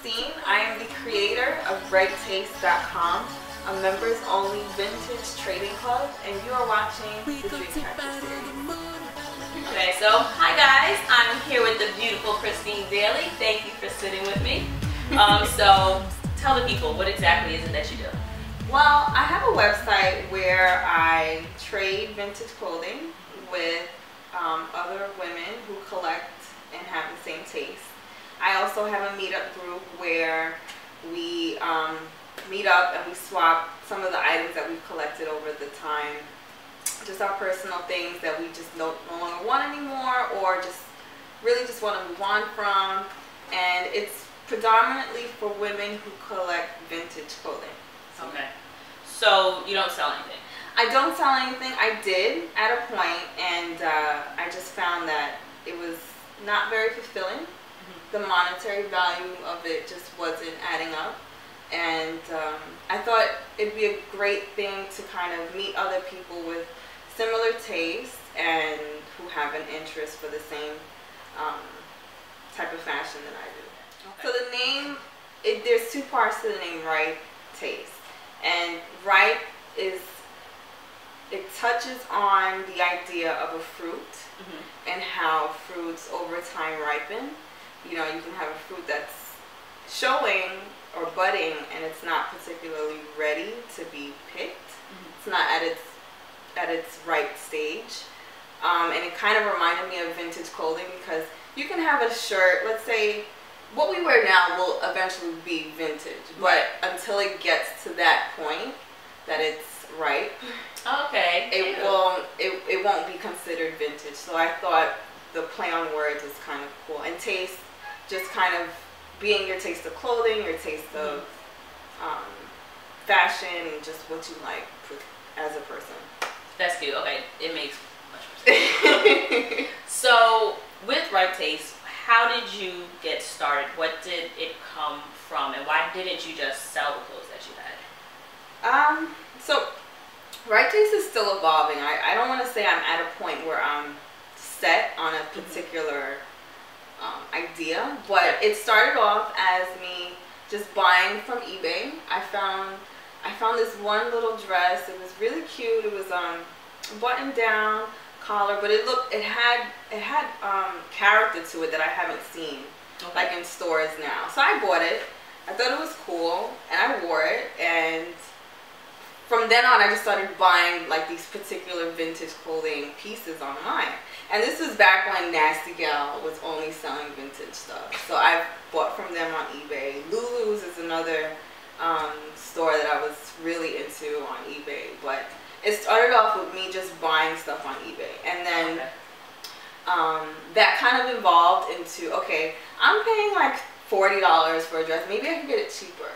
Christine. I am the creator of RipeTaste.com, a members only vintage trading club, and you are watching the Dreamcatcher series. Okay, so hi guys, I'm here with the beautiful Christine Daley. Thank you for sitting with me. So tell the people, what exactly is it that you do? Well, I have a website where I trade vintage clothing with other women who collect and have the same taste. I also have a meetup group where we meet up and we swap some of the items that we've collected over the time. Just our personal things that we just no longer want anymore, or just really just want to move on from. And it's predominantly for women who collect vintage clothing. Okay. So you don't sell anything? I don't sell anything. I did at a point, and I just found that it was not very fulfilling. The monetary value of it just wasn't adding up. And I thought it'd be a great thing to kind of meet other people with similar tastes and who have an interest for the same type of fashion that I do. Okay. So the name, there's two parts to the name RipeTaste. And ripe is, it touches on the idea of a fruit and how fruits over time ripen. You know, you can have a fruit that's showing or budding and it's not particularly ready to be picked. It's not at its ripe stage. And it kind of reminded me of vintage clothing, because you can have a shirt, let's say, what we wear now will eventually be vintage, but until it gets to that point that it's ripe, okay, it won't be considered vintage. So I thought the play on words was kind of cool. And taste, just kind of being your taste of clothing, your taste of fashion, and just what you like as a person. That's cute. Okay, it makes much more sense. So with RipeTaste, how did you get started? What did it come from, and why didn't you just sell the clothes that you had? So RipeTaste is still evolving. I don't want to say I'm at a point where I'm set on a particular idea, but it started off as me just buying from eBay. I found this one little dress. It was really cute. It was buttoned down collar, but it had character to it that I haven't seen like in stores now. So I bought it. I thought it was cool, and I wore it, and from then on I just started buying like these particular vintage clothing pieces online. And this was back when Nasty Gal was only selling vintage stuff. So I bought from them on eBay. Lulu's is another store that I was really into on eBay, but it started off with me just buying stuff on eBay, and then that kind of evolved into, okay, I'm paying like $40 for a dress, maybe I can get it cheaper.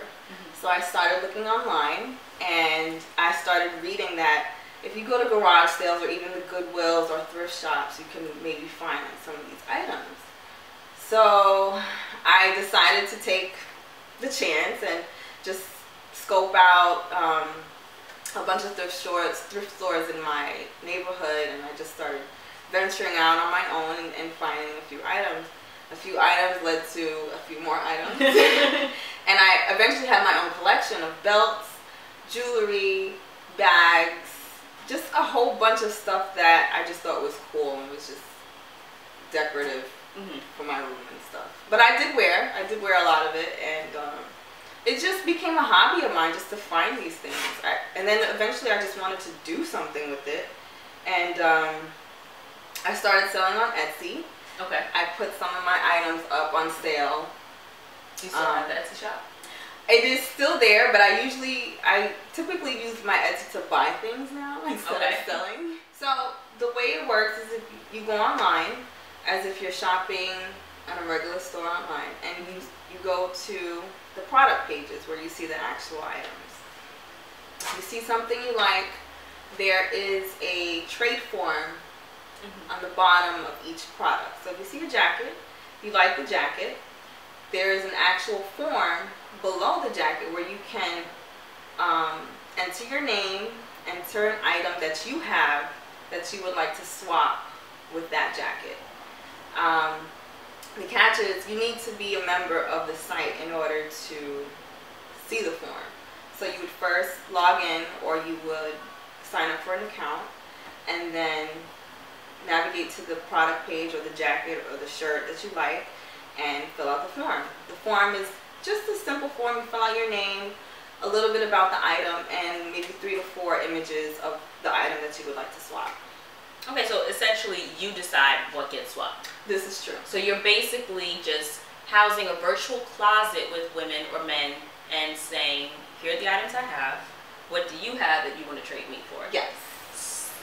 So I started looking online, and I started reading that if you go to garage sales or even the Goodwills or thrift shops, you can maybe find like some of these items. So I decided to take the chance and just scope out a bunch of thrift stores in my neighborhood, and I just started venturing out on my own and finding a few items. A few items led to a few more items. And I eventually had my own collection of belts, jewelry, bags, just a whole bunch of stuff that I just thought was cool and was just decorative for my room and stuff. But I did wear a lot of it, and it just became a hobby of mine just to find these things. And then eventually I just wanted to do something with it, and I started selling on Etsy. Okay. I put some of my items up on sale. You still have the Etsy shop? It is still there, but I typically use my Etsy to buy things now instead of selling. So the way it works is if you go online, as if you're shopping at a regular store online, and you go to the product pages where you see the actual items. If you see something you like, there is a trade form on the bottom of each product. So if you see a jacket, you like the jacket, there is an actual form below the jacket where you can enter your name, enter an item that you have that you would like to swap with that jacket. The catch is you need to be a member of the site in order to see the form. So you would first log in, or you would sign up for an account, and then navigate to the product page or the jacket or the shirt that you like and fill out the form. The form is just a simple form. You fill out your name, a little bit about the item, and maybe 3 to 4 images of the item that you would like to swap. Okay, so essentially you decide what gets swapped. This is true. So you're basically just housing a virtual closet with women or men and saying, here are the items I have. What do you have that you want to trade me for? Yes.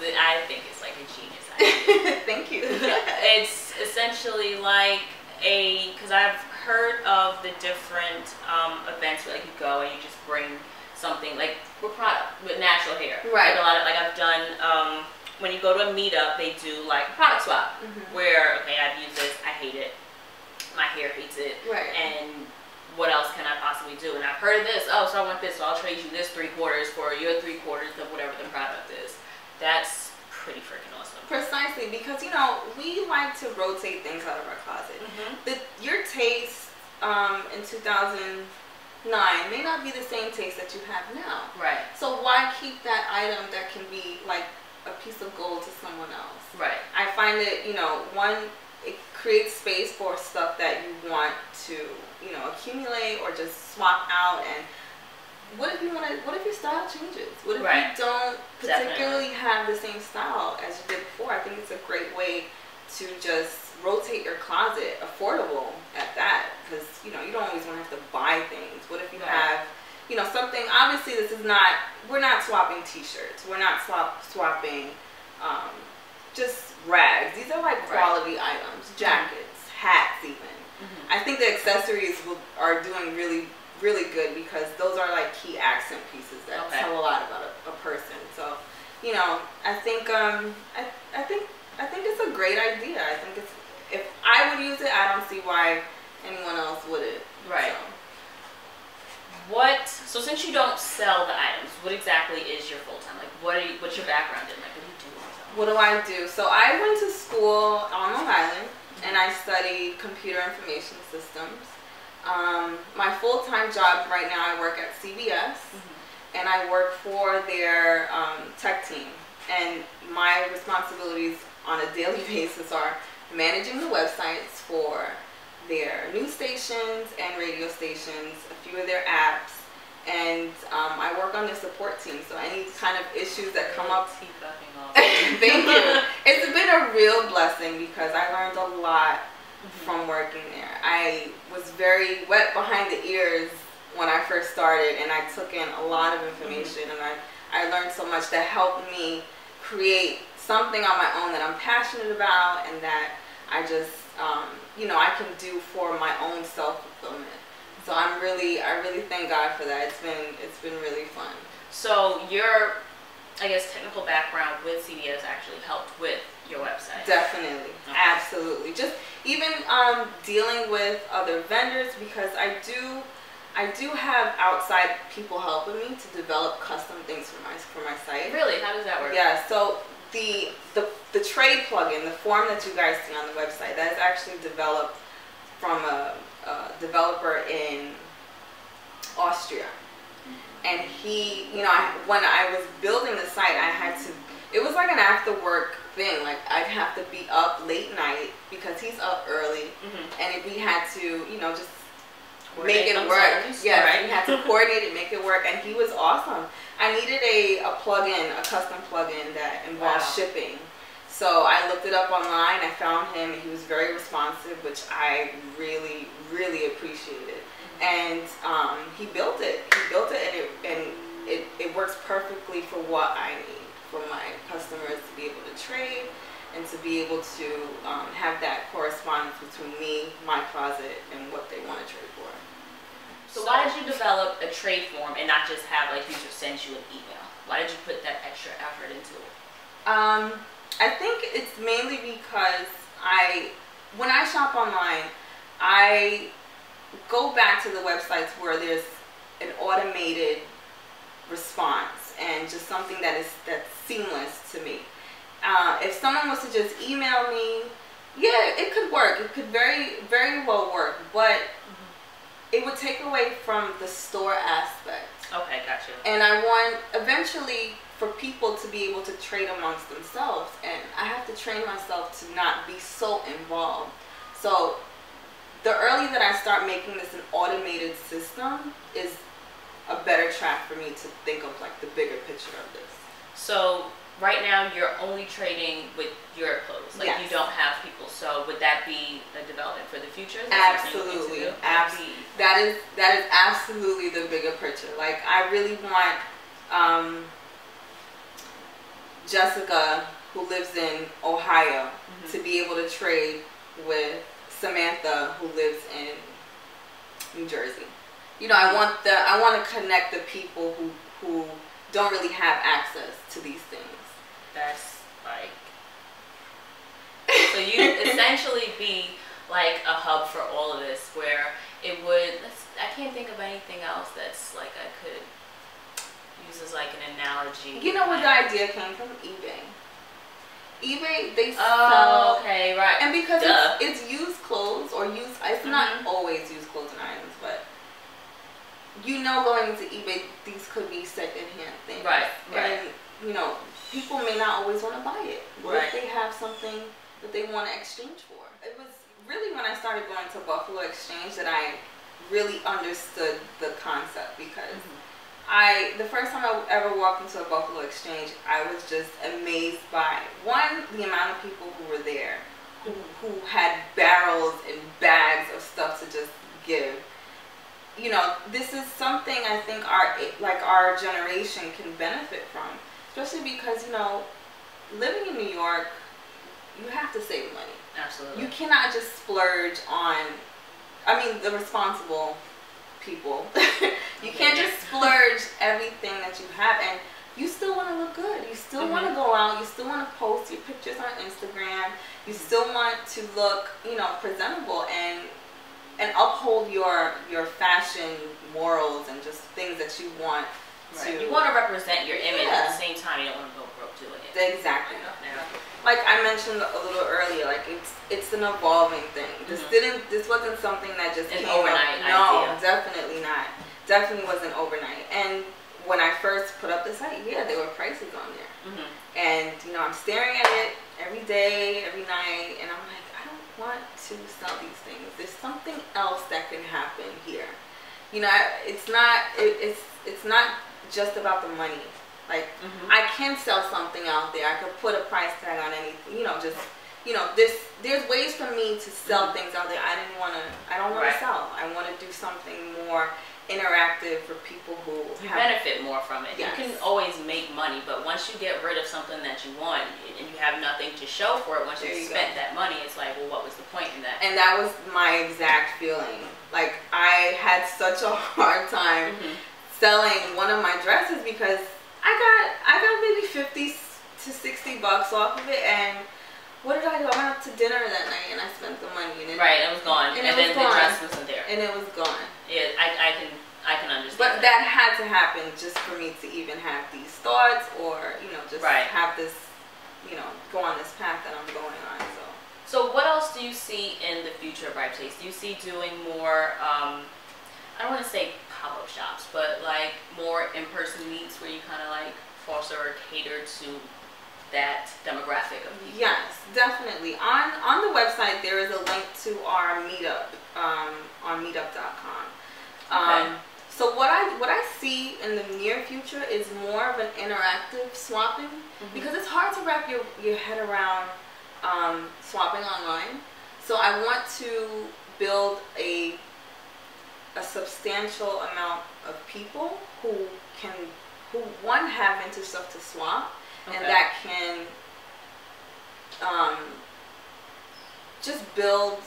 I think it's like a genius idea. Thank you. It's essentially like because I've heard of the different events where like you go and you just bring something like with natural hair. Right. Like a lot of, like I've done, when you go to a meetup, they do like a product swap where, okay, I've used this, I hate it, my hair hates it, right, and what else can I possibly do? And I've heard of this, oh, so I want this, so I'll trade you this 3/4 for your 3/4 of whatever the product is. That's pretty freaking awesome. Precisely, because you know we like to rotate things out of our closet. Your taste in 2009 may not be the same taste that you have now. Right. So why keep that item that can be like a piece of gold to someone else? Right. I find it, you know, one, it creates space for stuff that you want to, you know, accumulate or just swap out. And what if you want to? What if your style changes? What if you don't particularly have the same style as you did before? I think it's a great way to just rotate your closet, affordable at that, because you know you don't always want to have to buy things. What if you have, you know, something? Obviously, this is not. We're not swapping T-shirts. We're not swapping just rags. These are like quality items, jackets, hats, even. I think the accessories are doing really good because those are like key accent pieces that tell a lot about a person. So, you know, I think I think it's a great idea. I think it's, if I would use it, I don't see why anyone else wouldn't. Right. So since you don't sell the items, what exactly is your full time? Like, what's your background in? Like, what do you do? What do I do? So I went to school on Long Island, and I studied computer information systems. My full-time job right now, I work at CBS, and I work for their tech team. And my responsibilities on a daily basis are managing the websites for their news stations and radio stations, a few of their apps, and I work on their support team. So any kind of issues that come up, thank you. It's been a real blessing because I learned a lot from working there. I was very wet behind the ears when I first started, and I took in a lot of information, and I learned so much that helped me create something on my own that I'm passionate about and that I just you know, I can do for my own self-fulfillment. So I really thank God for that. It's been really fun. So your, I guess, technical background with CBS actually helped with your website. Definitely. Absolutely. Just even dealing with other vendors, because I do have outside people helping me to develop custom things for my site. Really? How does that work? Yeah, so the trade plugin, the form that you guys see on the website, that is actually developed from a developer in Austria. And he, you know, when I was building the site, I had to, it was like an after work thing. Like I'd have to be up late night because he's up early, and we had to, you know, just make it work. Yeah, we had to coordinate it, make it work, and he was awesome. I needed a plugin, a custom plugin that involves shipping. So I looked it up online, I found him, and he was very responsive, which I really, really appreciated. And he built it. And it works perfectly for what I need, for my customers to be able to trade and to be able to have that correspondence between me, my closet, and what they want to trade for. So why did you develop a trade form and not just have like users send you an email? Why did you put that extra effort into it? I think it's mainly because when I shop online, I go back to the websites where there's an automated response and just something that's seamless to me. If someone was to just email me Yeah, it could work. It could very, very well work, but it would take away from the store aspect. Okay, gotcha. And I want eventually for people to be able to trade amongst themselves, and I have to train myself to not be so involved. So the earlier that I start making this an automated system is a better track for me to think of like the bigger picture of this. So right now you're only trading with your clothes, like you don't have people. So would that be a development for the future? Absolutely, absolutely. That is absolutely the bigger picture. Like I really want Jessica, who lives in Ohio, to be able to trade with Samantha, who lives in New Jersey. You know, I want to connect the people who don't really have access to these things. That's like, so you essentially be like a hub for all of this, where it would, I can't think of anything else that's like I could use as like an analogy. You know where the idea came from? eBay. eBay, they sell. Oh, okay, right. And because it's used clothes or used, it's not always used clothes and items, but you know, going into eBay, these could be secondhand things. Right, and, you know, people may not always want to buy it. What Right. if they have something that they want to exchange for? It was really when I started going to Buffalo Exchange that I really understood the concept, because the first time I ever walked into a Buffalo Exchange, I was just amazed by, one, the amount of people who were there, who had barrels and bags of stuff to just give. You know, this is something I think our generation can benefit from, especially because, you know, living in New York, you have to save money. Absolutely. You cannot just splurge on, I mean, the responsible people. You can't just splurge everything that you have, and you still want to look good. You still want to go out. You still want to post your pictures on Instagram. You still want to look, you know, presentable and uphold your fashion morals and just things that you want to. You want to represent your image at the same time. You don't want to go broke doing it. Exactly. Like I mentioned a little earlier, like it's an evolving thing. This wasn't something that just came overnight up. No, idea. definitely not. Definitely wasn't overnight. And when I first put up the site, yeah, there were prices on there. And you know, I'm staring at it every day, every night, and I'm like, I don't want to sell these things. There's something else that can happen here. You know, it's not just about the money. Like I can sell something out there. I could put a price tag on anything. You know, just, you know, there's ways for me to sell things out there. I don't want to sell. I want to do something more interactive for people who benefit more from it. Yes. You can always make money, but once you get rid of something that you want and you have nothing to show for it, once you spent that money, it's like, well, what was the point in that? And that was my exact feeling. Like I had such a hard time selling one of my dresses because I got maybe 50 to 60 bucks off of it, and what did I do? I went out to dinner that night and I spent the money, and it was gone, and then the dress wasn't there, and it was gone. Yeah, I can understand. But that had to happen just for me to even have these thoughts, or you know, just have this, you know, go on this path that I'm going on. So what else do you see in the future of RipeTaste? Do you see doing more? I don't want to say pop-up shops, but like more in-person meets where you kind of like foster or cater to that demographic of people? Yes, definitely. On the website there is a link to our meetup on meetup.com. So what I see in the near future is more of an interactive swapping, because it's hard to wrap your head around swapping online. So I want to build a substantial amount of people who one have vintage stuff to swap, and that can just build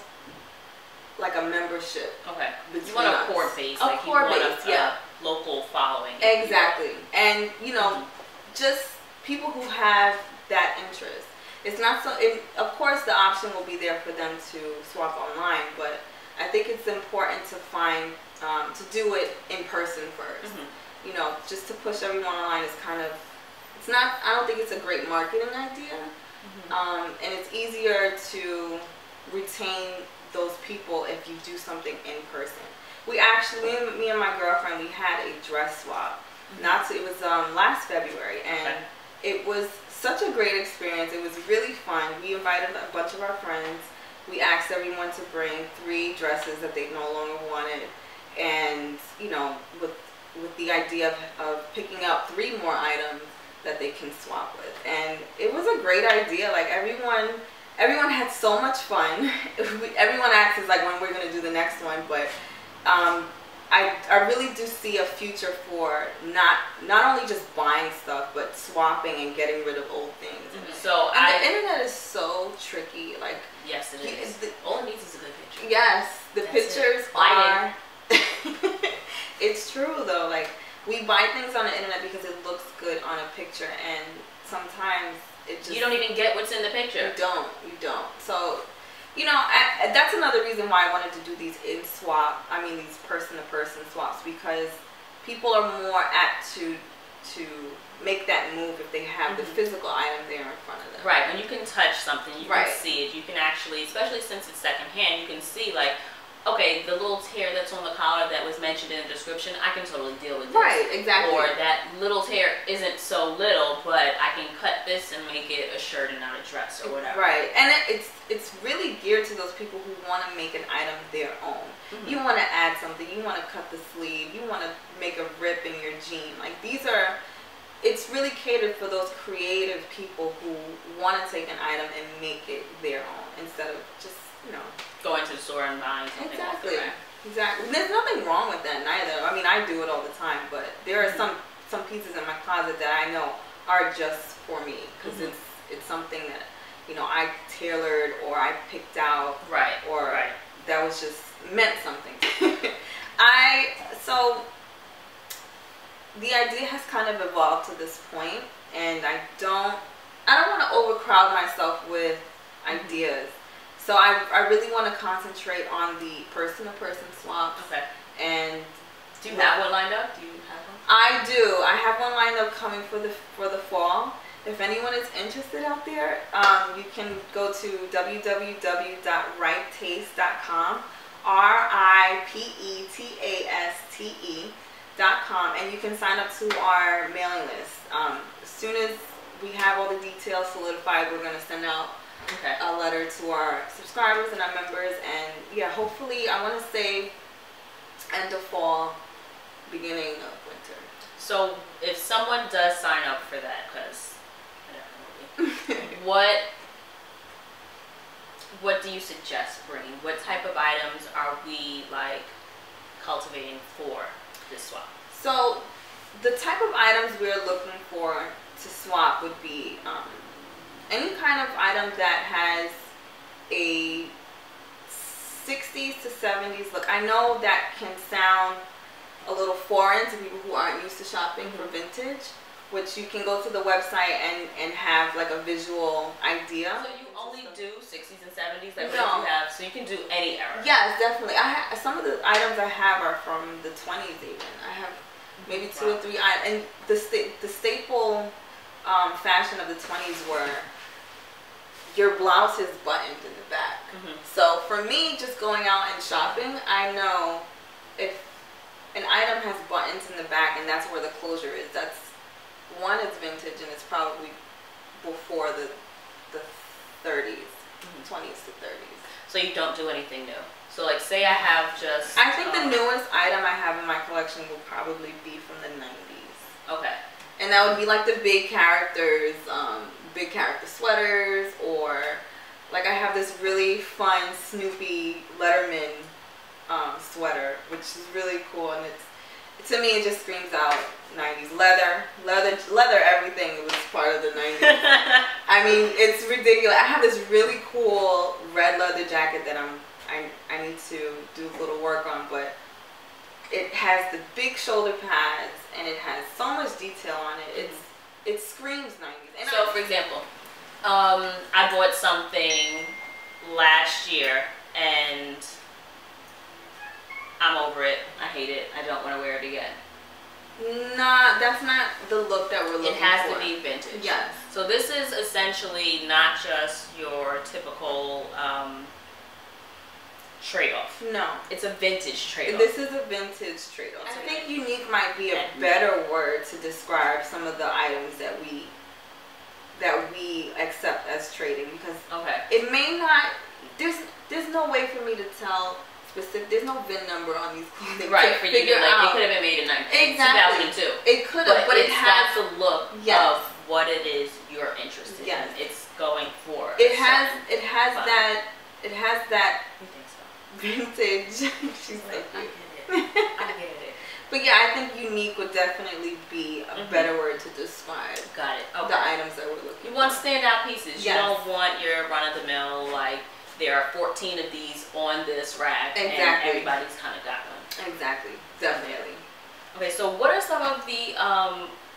like a membership. You want a core base, like you want a local following. Exactly. And you know, just people who have that interest. It's not so. Of course, the option will be there for them to swap online, but I think it's important to find to do it in person first. You know, just to push everyone online is kind of, it's not. I don't think it's a great marketing idea, and it's easier to retain those people if you do something in person. We actually, me and my girlfriend, we had a dress swap. It was last February, and it was such a great experience. It was really fun. We invited a bunch of our friends. We asked everyone to bring 3 dresses that they no longer wanted, and you know, with the idea of picking up 3 more items that they can swap with. And it was a great idea. Like everyone had so much fun. Everyone asks us like when we're gonna do the next one, but I really do see a future for not only just buying stuff, but swapping and getting rid of old things. So the internet is so tricky. Like, yes, it is. All it needs is a good picture. Yes, the pictures are. It's true though. Like, we buy things on the internet because it looks good on a picture, and sometimes it just, you don't even get what's in the picture. You don't. So, you know, that's another reason why I wanted to do these these person-to-person swaps, because people are more apt to make that move if they have the physical item there in front of them. Right. When you can touch something, you can see it. You can actually, especially since it's secondhand, you can see like, okay, the little tear that's on the collar that was mentioned in the description, I can totally deal with this. Right, exactly. Or that little tear isn't so little, but I can cut this and make it a shirt and not a dress or whatever. Right, and it's really geared to those people who want to make an item their own. You want to add something, you want to cut the sleeve, you want to make a rip in your jean. Like, it's really catered for those creative people who want to take an item and make it their own instead of just, you know, going to the store and buying something off the rack. Exactly. There's nothing wrong with that neither. I mean, I do it all the time, but there are some pieces in my closet that I know are just for me, because it's something that, you know, I tailored or I picked out, or that was just meant something. So the idea has kind of evolved to this point, and I don't want to overcrowd myself with ideas. So I really want to concentrate on the person-to-person swaps. Okay. And do you have one lined up? Do you have one? I do. I have one lined up coming for the fall. If anyone is interested out there, you can go to www.ripetaste.com, RipeTaste.com, and you can sign up to our mailing list. As soon as we have all the details solidified, we're going to send out a letter to our subscribers and our members, and yeah, hopefully, I want to say end of fall, beginning of winter. So if someone does sign up for that, because what do you suggest bringing? What type of items are we like cultivating for this swap? So the type of items we're looking for to swap would be any kind of item that has a 60s to 70s look. I know that can sound a little foreign to people who aren't used to shopping for vintage, which you can go to the website and have like a visual idea. So you only do 60s and 70s? Like, what do you have? So you can do any era? Yes, definitely. Some of the items I have are from the 20s even. I have maybe 2 or 3 items. And the staple fashion of the 20s were your blouse is buttoned in the back. So for me, just going out and shopping, I know if an item has buttons in the back and that's where the closure is, that's one, it's vintage, and it's probably before the 30s, 20s to 30s. So you don't do anything new. So like, say I have just... I think the newest item I have in my collection will probably be from the 90s. Okay. And that would be like the big character sweaters, or like I have this really fun Snoopy Letterman sweater, which is really cool, and to me it just screams out 90s. Leather, everything was part of the 90s. I mean, it's ridiculous. I have this really cool red leather jacket that I need to do a little work on, but it has the big shoulder pads and it has so much detail on it. It screams 90s. And so, for example, I bought something last year and I'm over it. I hate it. I don't want to wear it again. Nah, that's not the look that we're looking for. It has to be vintage. Yes. So this is essentially not just your typical trade-off. No. It's a vintage trade-off. This is a vintage trade-off. I think unique might be a better word to describe some of the items that we accept as trading, because it may not, there's no way for me to tell specific, there's no VIN number on these clothing. Right, for you to it could have been made in 2002. It could have, but it has the look of what it is you're interested in. It's going for it has that vintage. She's like, I get it. But yeah, I think unique would definitely be a better word to describe. Got it. Okay. The items that we're looking for. You want standout pieces. You don't want your run-of-the-mill, like, there are 14 of these on this rack, and everybody's kind of got one. Exactly. Definitely. Okay, so what are some of the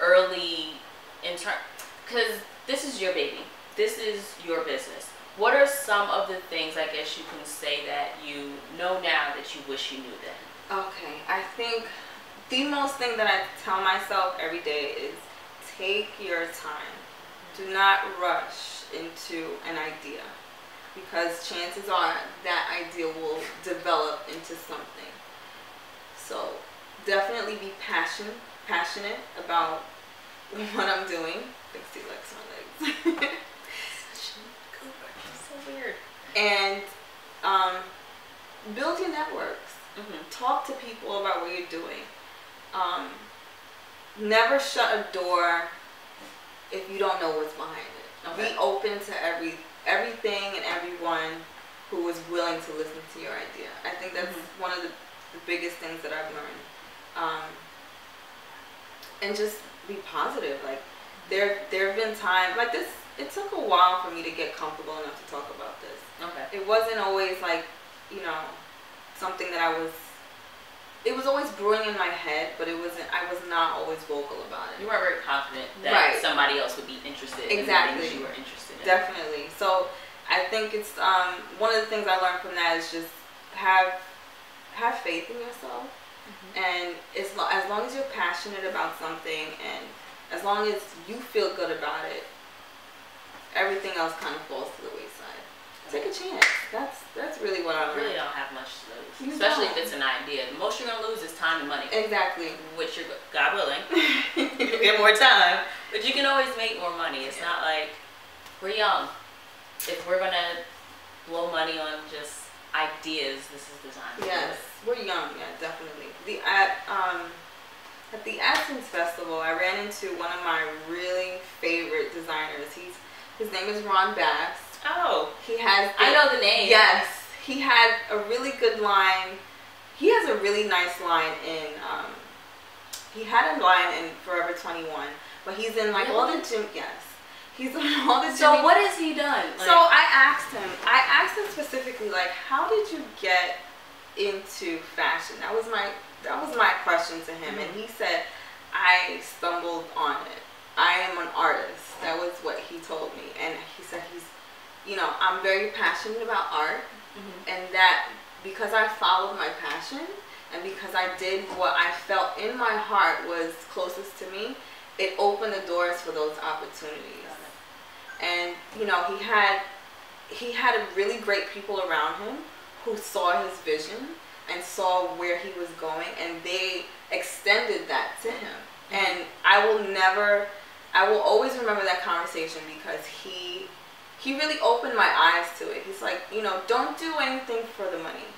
early, because this is your baby. This is your business. What are some of the things, I guess you can say, that you know now that you wish you knew then? Okay, I think the most thing that I tell myself every day is take your time. Do not rush into an idea, because chances are that idea will develop into something. So definitely be passionate about what I'm doing. Dixie likes my legs. So weird. And build your networks. Talk to people about what you're doing. Never shut a door if you don't know what's behind it. Be open to everything and everyone who is willing to listen to your idea. I think that's one of the biggest things that I've learned. And just be positive. Like there have been times like this. It took a while for me to get comfortable enough to talk about this. It wasn't always like, something that it was always brewing in my head, but I was not always vocal about it. You weren't very confident that somebody else would be interested in the things you were interested in. Definitely. So I think it's one of the things I learned from that is just have faith in yourself, and as long as you're passionate about something, and as long as you feel good about it, everything else kind of falls to the wayside. Take a chance. That's really what I learned. You really don't have much to lose, especially if it's an idea. The most you're gonna lose is time and money. Exactly. Which you're, God willing, you get more time, but you can always make more money. It's not like we're young. If we're gonna blow money on just ideas, this is the time. Yes, we're young. Yeah, definitely. At the Athens Festival, I ran into one of my really favorite designers. His name is Ron Bass. Oh, I know the name. Yes, he had a really good line. He has a really nice line in. He had a line in Forever 21, but he's in like all the gym. Yes, he's in all the gym. So what has he done? Like, so I asked him specifically, like, how did you get into fashion? That was my question to him, and he said, I stumbled on it. I am an artist. That was what he told me, and he said I'm very passionate about art, and that because I followed my passion and because I did what I felt in my heart was closest to me, it opened the doors for those opportunities. And he had really great people around him who saw his vision and saw where he was going, and they extended that to him. And I will always remember that conversation, because he really opened my eyes to it. He's like, don't do anything for the money.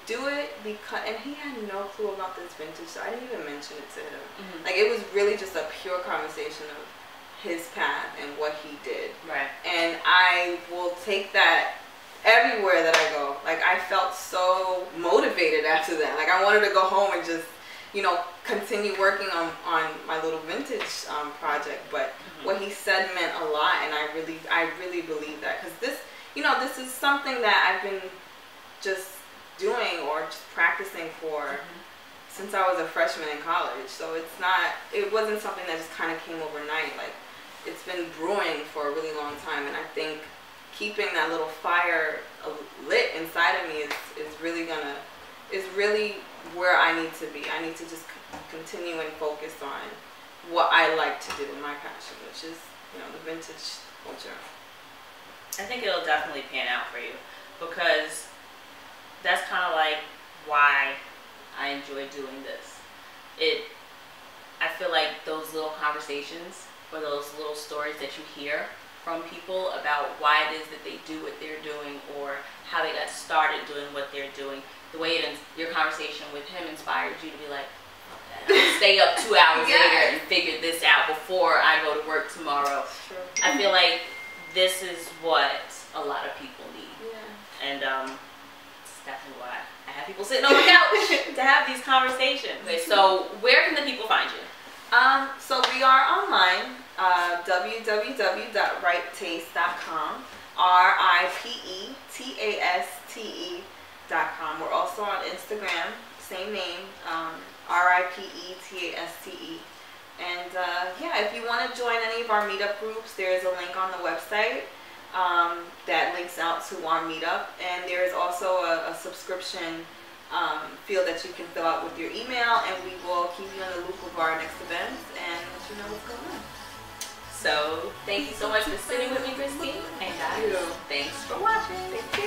Do it because, and he had no clue about this vintage, so I didn't even mention it to him. Like, it was really just a pure conversation of his path and what he did. Right. And I will take that everywhere that I go. Like, I felt so motivated after that. Like, I wanted to go home and just, continue working on my little vintage project. But what he said meant a lot, and I really believe that, because this is something that I've been just doing or just practicing for since I was a freshman in college. So it wasn't something that just kind of came overnight. Like, it's been brewing for a really long time, and I think keeping that little fire lit inside of me is really where I need to be. I need to just continue and focus on what I like to do in my passion, which is, the vintage culture. I think it'll definitely pan out for you, because that's kind of like why I enjoy doing this. I feel like those little conversations or those little stories that you hear from people about why it is that they do what they're doing or how they got started doing what they're doing, the way your conversation with him inspired you to be like, I'll stay up 2 hours later and figure this out before I go to work tomorrow. True. I feel like this is what a lot of people need. Yeah. And it's definitely why I have people sitting on the couch to have these conversations. Okay, so where can the people find you? So we are online, www.ripetaste.com, RipeTaste.com. We're also on Instagram, same name, RipeTaste. And yeah, if you want to join any of our meetup groups, there is a link on the website that links out to our meetup. And there is also a subscription field that you can fill out with your email, and we will keep you in the loop of our next events and let you know what's going on. So thank you so much for sitting with me, Christine. And guys, thanks for watching. Thank you.